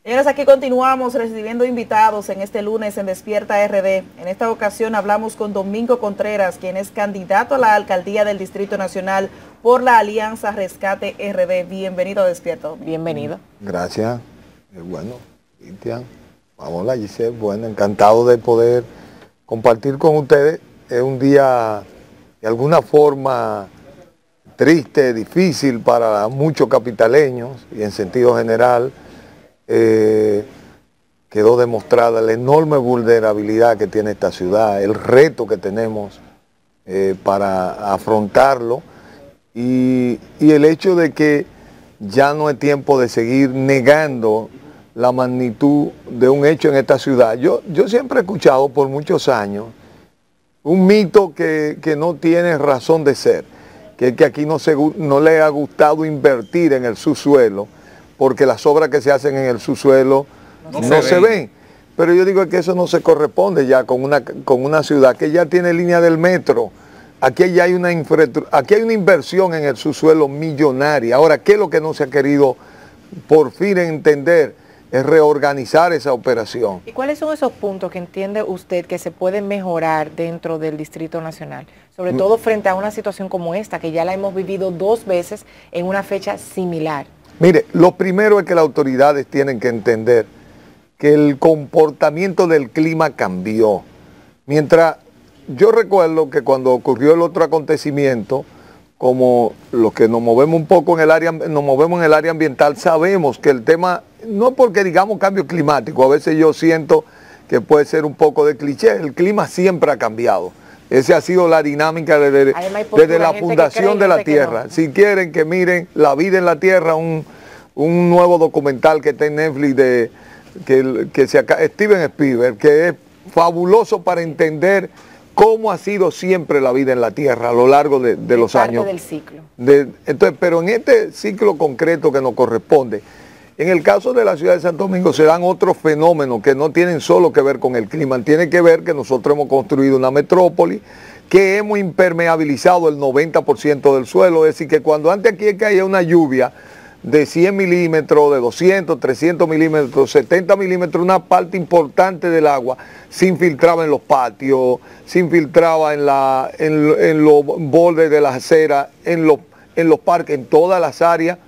Señores, aquí continuamos recibiendo invitados en este lunes en Despierta RD. En esta ocasión hablamos con Domingo Contreras, quien es candidato a la alcaldía del Distrito Nacional por la Alianza Rescate RD. Bienvenido a Despierta, Domingo. Bienvenido. Gracias. Bueno, Cristian, hola Giselle, bueno, encantado de poder compartir con ustedes. Es un día de alguna forma triste, difícil para muchos capitaleños y en sentido general. Quedó demostrada la enorme vulnerabilidad que tiene esta ciudad, el reto que tenemos para afrontarlo y el hecho de que ya no es tiempo de seguir negando la magnitud de un hecho en esta ciudad. Yo siempre he escuchado por muchos años un mito que no tiene razón de ser, que es que aquí no le ha gustado invertir en el subsuelo, porque las obras que se hacen en el subsuelo no se ven. Pero yo digo que eso no se corresponde ya con una ciudad que ya tiene línea del metro. Aquí ya hay una inversión en el subsuelo millonaria. Ahora, ¿qué es lo que no se ha querido por fin entender? Es reorganizar esa operación. ¿Y cuáles son esos puntos que entiende usted que se pueden mejorar dentro del Distrito Nacional? Sobre todo frente a una situación como esta, que ya la hemos vivido 2 veces en una fecha similar. Mire, lo primero es que las autoridades tienen que entender que el comportamiento del clima cambió. Mientras yo recuerdo que cuando ocurrió el otro acontecimiento, como los que nos movemos un poco en el área ambiental, sabemos que el tema, no porque digamos cambio climático, a veces yo siento que puede ser un poco de cliché, el clima siempre ha cambiado. Esa ha sido la dinámica desde la fundación de la Tierra. No. Si quieren que miren La vida en la Tierra, un nuevo documental que está en Netflix Steven Spielberg, que es fabuloso para entender cómo ha sido siempre la vida en la Tierra a lo largo de los años. Del ciclo. Entonces, pero en este ciclo concreto que nos corresponde, en el caso de la ciudad de Santo Domingo se dan otros fenómenos que no tienen solo que ver con el clima, tiene que ver que nosotros hemos construido una metrópoli, que hemos impermeabilizado el 90% del suelo, es decir, que cuando antes aquí caía una lluvia de 100 milímetros, de 200, 300 milímetros, 70 milímetros, una parte importante del agua se infiltraba en los patios, se infiltraba en los bordes de las aceras, en los parques, en todas las áreas,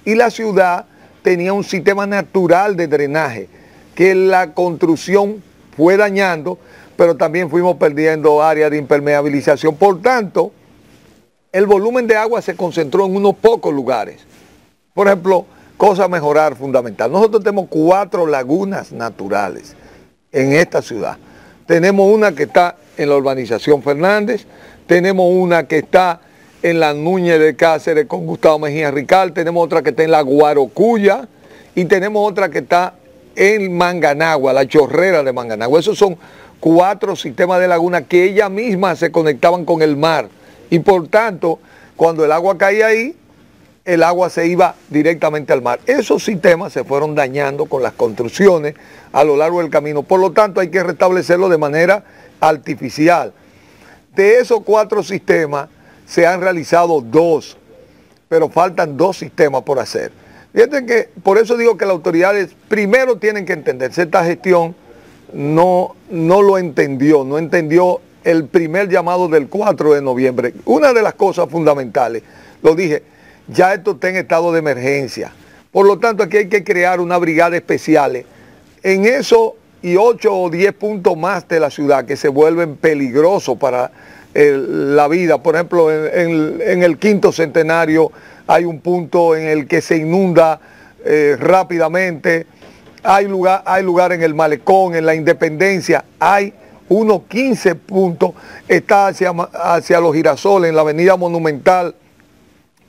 y la ciudad tenía un sistema natural de drenaje que la construcción fue dañando, pero también fuimos perdiendo áreas de impermeabilización. Por tanto, el volumen de agua se concentró en unos pocos lugares. Por ejemplo, cosa a mejorar fundamental. Nosotros tenemos 4 lagunas naturales en esta ciudad. Tenemos una que está en la urbanización Fernández, tenemos una que está en la Núñez de Cáceres con Gustavo Mejía Rical, tenemos otra que está en la Guarocuya y tenemos otra que está en Manganagua, la chorrera de Manganagua. Esos son 4 sistemas de laguna que ellas mismas se conectaban con el mar y por tanto, cuando el agua caía ahí, el agua se iba directamente al mar. Esos sistemas se fueron dañando con las construcciones a lo largo del camino. Por lo tanto, hay que restablecerlo de manera artificial. De esos 4 sistemas, se han realizado 2, pero faltan 2 sistemas por hacer. Fíjense que, por eso digo que las autoridades primero tienen que entenderse. Esta gestión no lo entendió, no entendió el primer llamado del 4 de noviembre. Una de las cosas fundamentales, lo dije, ya esto está en estado de emergencia. Por lo tanto, aquí hay que crear una brigada especial. En eso y 8 o 10 puntos más de la ciudad que se vuelven peligrosos para la vida. Por ejemplo, en el 5º centenario hay un punto en el que se inunda rápidamente. Hay lugar en el Malecón, en la Independencia, hay unos 15 puntos. Está hacia los Girasoles, en la Avenida Monumental.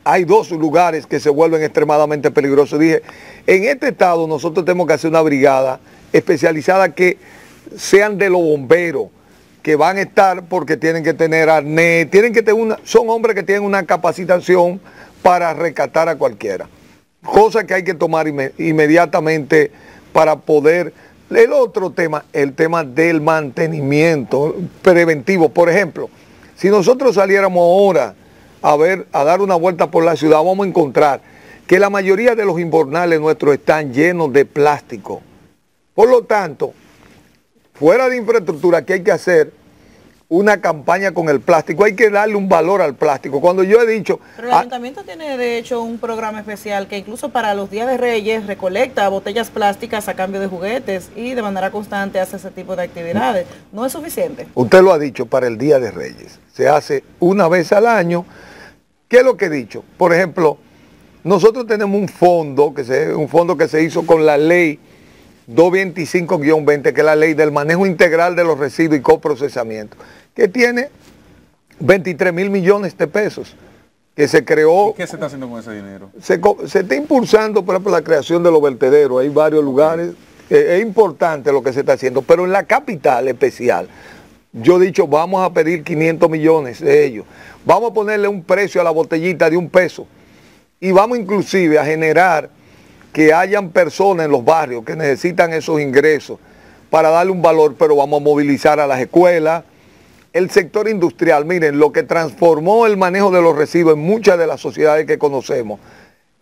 Hay 2 lugares que se vuelven extremadamente peligrosos. Dije, en este estado nosotros tenemos que hacer una brigada especializada que sean de los bomberos, que van a estar porque tienen que tener arnés, son hombres que tienen una capacitación para rescatar a cualquiera. Cosa que hay que tomar inmediatamente para poder... El otro tema, el tema del mantenimiento preventivo. Por ejemplo, si nosotros saliéramos ahora a dar una vuelta por la ciudad, vamos a encontrar que la mayoría de los invernales nuestros están llenos de plástico. Por lo tanto, fuera de infraestructura, ¿qué hay que hacer? Una campaña con el plástico, hay que darle un valor al plástico. Cuando yo he dicho... Pero el ayuntamiento tiene de hecho un programa especial que incluso para los días de Reyes recolecta botellas plásticas a cambio de juguetes y de manera constante hace ese tipo de actividades. ¿No es suficiente? Usted lo ha dicho, para el Día de Reyes. Se hace una vez al año. ¿Qué es lo que he dicho? Por ejemplo, nosotros tenemos un fondo que se hizo con la ley 225-20, que es la ley del manejo integral de los residuos y coprocesamiento, que tiene 23 mil millones de pesos, que se creó. ¿Y qué se está haciendo con ese dinero? Se está impulsando, por ejemplo, la creación de los vertederos. Hay varios lugares, es importante lo que se está haciendo, pero en la capital especial, yo he dicho, vamos a pedir 500 millones de ellos, vamos a ponerle un precio a la botellita de $1, y vamos inclusive a generar que hayan personas en los barrios que necesitan esos ingresos para darle un valor, pero vamos a movilizar a las escuelas, el sector industrial. Miren, lo que transformó el manejo de los residuos en muchas de las sociedades que conocemos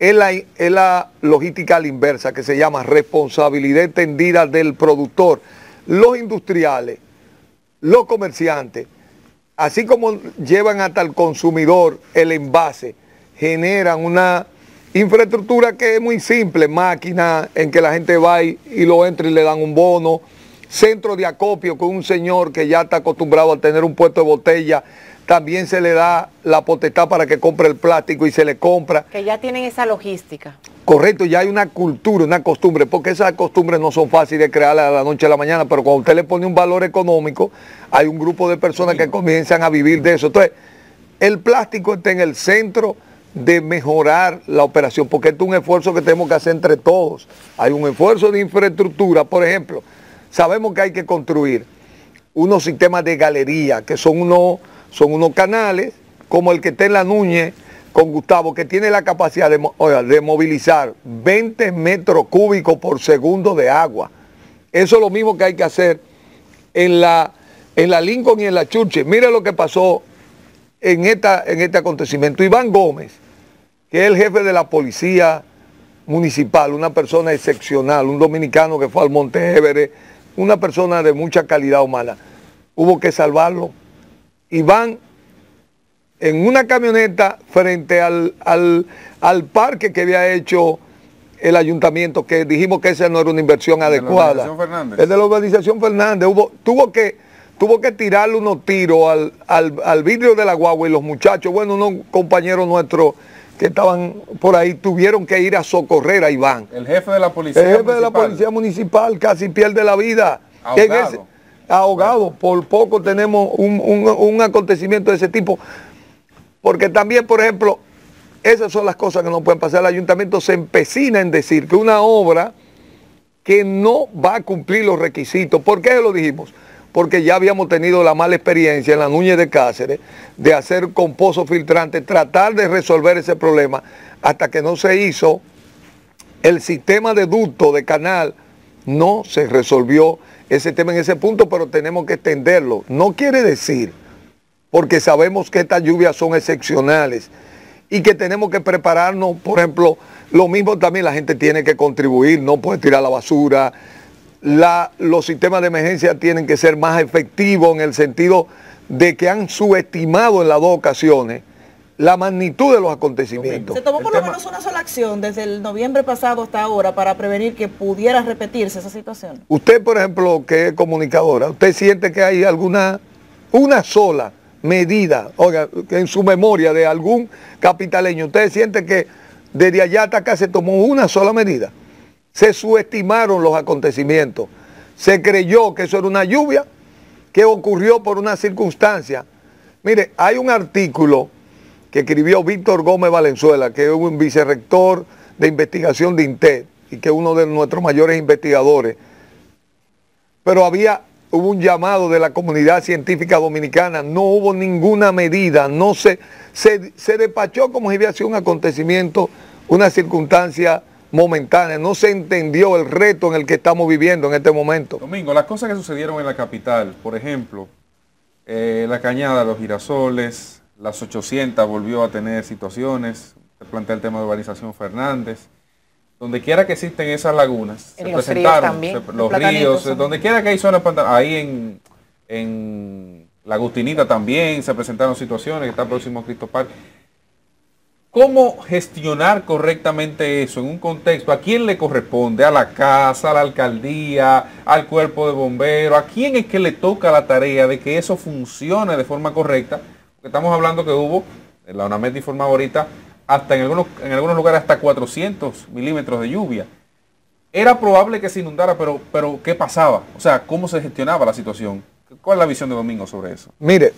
es la logística a la inversa, que se llama responsabilidad extendida del productor. Los industriales, los comerciantes, así como llevan hasta el consumidor el envase, generan una infraestructura que es muy simple, máquina en que la gente va y lo entra y le dan un bono, centro de acopio con un señor que ya está acostumbrado a tener un puesto de botella, también se le da la potestad para que compre el plástico y se le compra. Que ya tienen esa logística. Correcto, ya hay una cultura, una costumbre, porque esas costumbres no son fáciles de crearlas de la noche a la mañana, pero cuando usted le pone un valor económico, hay un grupo de personas que comienzan a vivir de eso. Entonces, el plástico está en el centro de mejorar la operación, porque esto es un esfuerzo que tenemos que hacer entre todos. Hay un esfuerzo de infraestructura, por ejemplo, sabemos que hay que construir unos sistemas de galería, que son unos canales, como el que está en la Núñez con Gustavo, que tiene la capacidad de movilizar 20 metros cúbicos por segundo de agua. Eso es lo mismo que hay que hacer en la Lincoln y en la Churchill. Mire lo que pasó en este acontecimiento. Iván Gómez, que es el jefe de la policía municipal, una persona excepcional, un dominicano que fue al Monte Everest, una persona de mucha calidad humana, hubo que salvarlo. Iván, en una camioneta frente al parque que había hecho el ayuntamiento, que dijimos que esa no era una inversión adecuada. El de la urbanización Fernández. Tuvo que tirarle unos tiros al vidrio de la guagua, y los muchachos, bueno, unos compañeros nuestros que estaban por ahí, tuvieron que ir a socorrer a Iván. El jefe de la policía municipal. El jefe de la policía municipal casi pierde la vida. Ahogado. Ahogado. Por poco tenemos un acontecimiento de ese tipo. Porque también, por ejemplo, esas son las cosas que no pueden pasar. El ayuntamiento se empecina en decir que una obra que no va a cumplir los requisitos. ¿Por qué lo dijimos? Porque ya habíamos tenido la mala experiencia en la Núñez de Cáceres de hacer con pozo filtrante, tratar de resolver ese problema, hasta que no se hizo el sistema de ducto, de canal, no se resolvió ese tema en ese punto, pero tenemos que extenderlo. No quiere decir, porque sabemos que estas lluvias son excepcionales y que tenemos que prepararnos, por ejemplo, lo mismo también la gente tiene que contribuir, no puede tirar la basura. Los sistemas de emergencia tienen que ser más efectivos en el sentido de que han subestimado en las dos ocasiones la magnitud de los acontecimientos. Se tomó por lo menos una sola acción desde el noviembre pasado hasta ahora para prevenir que pudiera repetirse esa situación. Usted, por ejemplo, que es comunicadora, ¿usted siente que hay una sola medida, oiga, que en su memoria de algún capitaleño, usted siente que desde allá hasta acá se tomó una sola medida? Se subestimaron los acontecimientos. Se creyó que eso era una lluvia que ocurrió por una circunstancia. Mire, hay un artículo que escribió Víctor Gómez Valenzuela, que es un vicerrector de investigación de INTED y que es uno de nuestros mayores investigadores. Pero hubo un llamado de la comunidad científica dominicana, no hubo ninguna medida, no se despachó como si hubiera sido un acontecimiento, una circunstancia momentánea, no se entendió el reto en el que estamos viviendo en este momento. Domingo, las cosas que sucedieron en la capital, por ejemplo, la Cañada, los Girasoles, las 800 volvió a tener situaciones, se plantea el tema de urbanización Fernández. Donde quiera que existen esas lagunas, en se los presentaron, ríos también, los ríos, donde quiera que hay zonas pantanosas, ahí en La Agustinita también se presentaron situaciones, que está próximo a Cristo Park. ¿Cómo gestionar correctamente eso en un contexto? ¿A quién le corresponde? ¿A la casa, a la alcaldía, al cuerpo de bomberos? ¿A quién es que le toca la tarea de que eso funcione de forma correcta? Porque estamos hablando que hubo, la UNAMED informaba ahorita, hasta en algunos lugares hasta 400 milímetros de lluvia. Era probable que se inundara, pero ¿qué pasaba? O sea, ¿cómo se gestionaba la situación? ¿Cuál es la visión de Domingo sobre eso? Mire,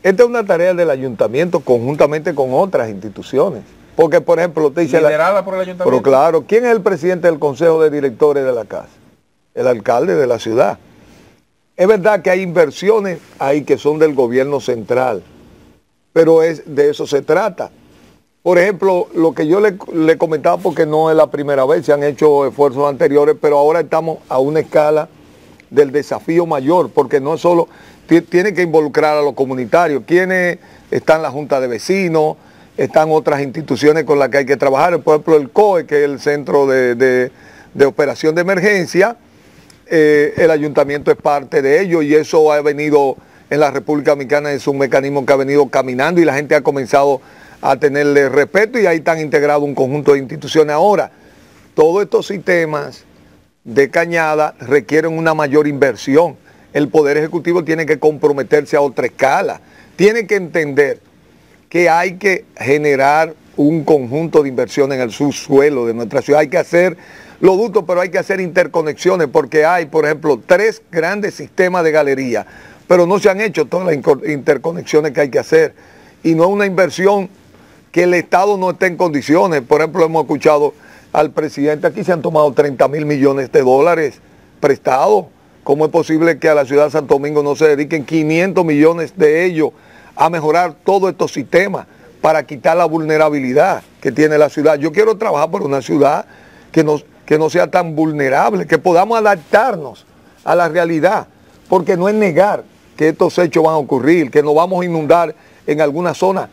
esta es una tarea del ayuntamiento conjuntamente con otras instituciones. Porque, por ejemplo, te dice... ¿Liderada por el ayuntamiento? Pero claro, ¿quién es el presidente del consejo de directores de la casa? El alcalde de la ciudad. Es verdad que hay inversiones ahí que son del gobierno central, pero de eso se trata. Por ejemplo, lo que yo le comentaba, porque no es la primera vez, se han hecho esfuerzos anteriores, pero ahora estamos a una escala del desafío mayor, porque no solo tiene que involucrar a los comunitarios, quienes están la Junta de Vecinos, están otras instituciones con las que hay que trabajar, por ejemplo el COE, que es el Centro de Operación de Emergencia, el ayuntamiento es parte de ello y eso ha venido en la República Dominicana, es un mecanismo que ha venido caminando y la gente ha comenzado a tenerle respeto y ahí están integrados un conjunto de instituciones. Ahora, todos estos sistemas de cañada requieren una mayor inversión. El Poder Ejecutivo tiene que comprometerse a otra escala. Tiene que entender que hay que generar un conjunto de inversión en el subsuelo de nuestra ciudad. Hay que hacer lo dudo, pero hay que hacer interconexiones porque hay, por ejemplo, 3 grandes sistemas de galería, pero no se han hecho todas las interconexiones que hay que hacer. Y no es una inversión que el Estado no esté en condiciones. Por ejemplo, hemos escuchado al presidente, aquí se han tomado 30 mil millones de dólares prestados. ¿Cómo es posible que a la ciudad de Santo Domingo no se dediquen 500 millones de ellos a mejorar todos estos sistemas para quitar la vulnerabilidad que tiene la ciudad? Yo quiero trabajar por una ciudad que no sea tan vulnerable, que podamos adaptarnos a la realidad, porque no es negar que estos hechos van a ocurrir, que nos vamos a inundar en alguna zona,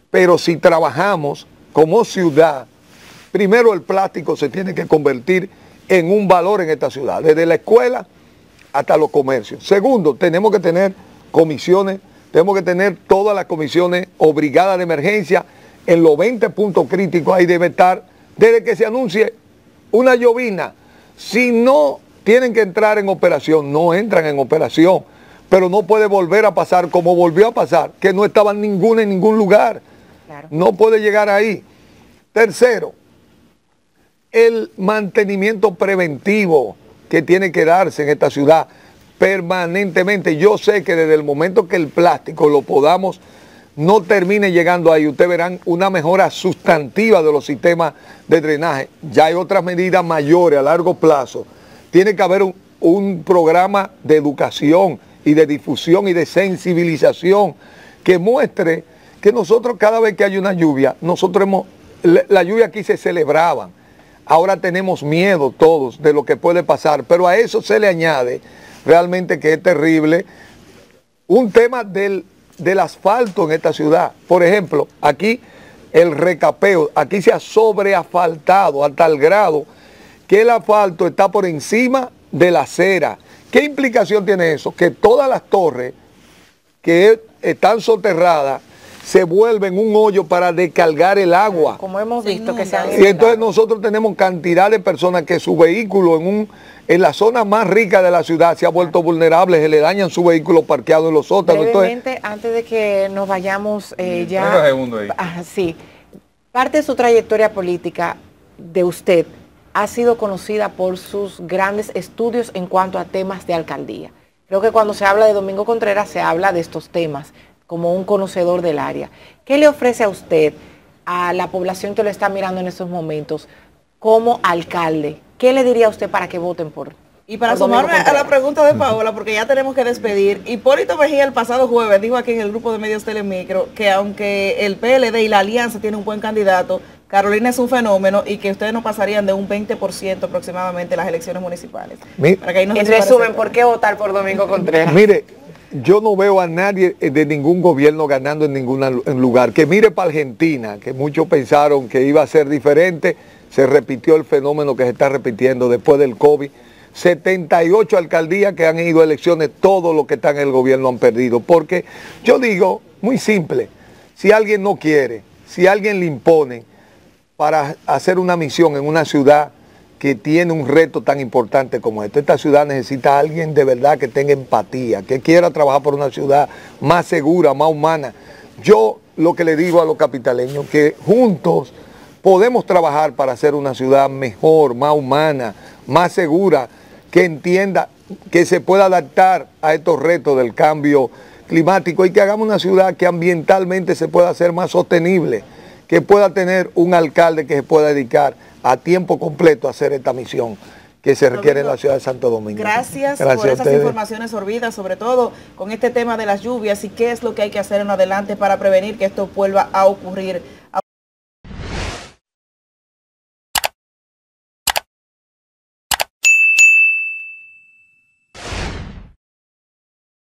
pero si trabajamos como ciudad, primero el plástico se tiene que convertir en un valor en esta ciudad, desde la escuela hasta los comercios. Segundo, tenemos que tener comisiones, tenemos que tener todas las comisiones o brigadas de emergencia en los 20 puntos críticos, ahí debe estar, desde que se anuncie una llovina. Si no tienen que entrar en operación, no entran en operación, pero no puede volver a pasar como volvió a pasar, que no estaba ninguna en ningún lugar. Claro. No puede llegar ahí. Tercero, el mantenimiento preventivo que tiene que darse en esta ciudad permanentemente. Yo sé que desde el momento que el plástico lo podamos, no termine llegando ahí, ustedes verán una mejora sustantiva de los sistemas de drenaje. Ya hay otras medidas mayores a largo plazo. Tiene que haber un programa de educación y de difusión y de sensibilización que muestre que nosotros cada vez que hay una lluvia, la lluvia aquí se celebraban. Ahora tenemos miedo todos de lo que puede pasar, pero a eso se le añade realmente que es terrible un tema del asfalto en esta ciudad. Por ejemplo, aquí el recapeo, aquí se ha sobreasfaltado a tal grado que el asfalto está por encima de la acera. ¿Qué implicación tiene eso? Que todas las torres que están soterradas se vuelven un hoyo para descargar el agua. Como hemos visto que se han Y entonces nosotros tenemos cantidad de personas que su vehículo en la zona más rica de la ciudad se ha vuelto vulnerable, se le dañan su vehículo parqueado en los sótanos. Brevemente, antes de que nos vayamos ya... sí. Parte de su trayectoria política de usted ha sido conocida por sus grandes estudios en cuanto a temas de alcaldía. Creo que cuando se habla de Domingo Contreras se habla de estos temas como un conocedor del área. ¿Qué le ofrece a usted, a la población que lo está mirando en estos momentos, como alcalde? ¿Qué le diría a usted para que voten por Y para sumarme a la pregunta de Paola, porque ya tenemos que despedir, Hipólito Mejía el pasado jueves dijo aquí en el grupo de medios Telemicro que aunque el PLD y la Alianza tienen un buen candidato, Carolina es un fenómeno y que ustedes no pasarían de un 20% aproximadamente en las elecciones municipales. En resumen, ¿por qué votar por Domingo Contreras? Mire, yo no veo a nadie de ningún gobierno ganando en ningún lugar. Que mire para Argentina, que muchos pensaron que iba a ser diferente, se repitió el fenómeno que se está repitiendo después del COVID. 78 alcaldías que han ido a elecciones, todos los que están en el gobierno han perdido. Porque yo digo, muy simple, si alguien no quiere, si alguien le impone para hacer una misión en una ciudad que tiene un reto tan importante como este, esta ciudad necesita a alguien de verdad que tenga empatía, que quiera trabajar por una ciudad más segura, más humana. Yo lo que le digo a los capitaleños, que juntos podemos trabajar para hacer una ciudad mejor, más humana, más segura, que entienda, que se pueda adaptar a estos retos del cambio climático y que hagamos una ciudad que ambientalmente se pueda hacer más sostenible, que pueda tener un alcalde que se pueda dedicar a tiempo completo a hacer esta misión que se requiere en la ciudad de Santo Domingo. Gracias por esas informaciones sorbidas, sobre todo con este tema de las lluvias y qué es lo que hay que hacer en adelante para prevenir que esto vuelva a ocurrir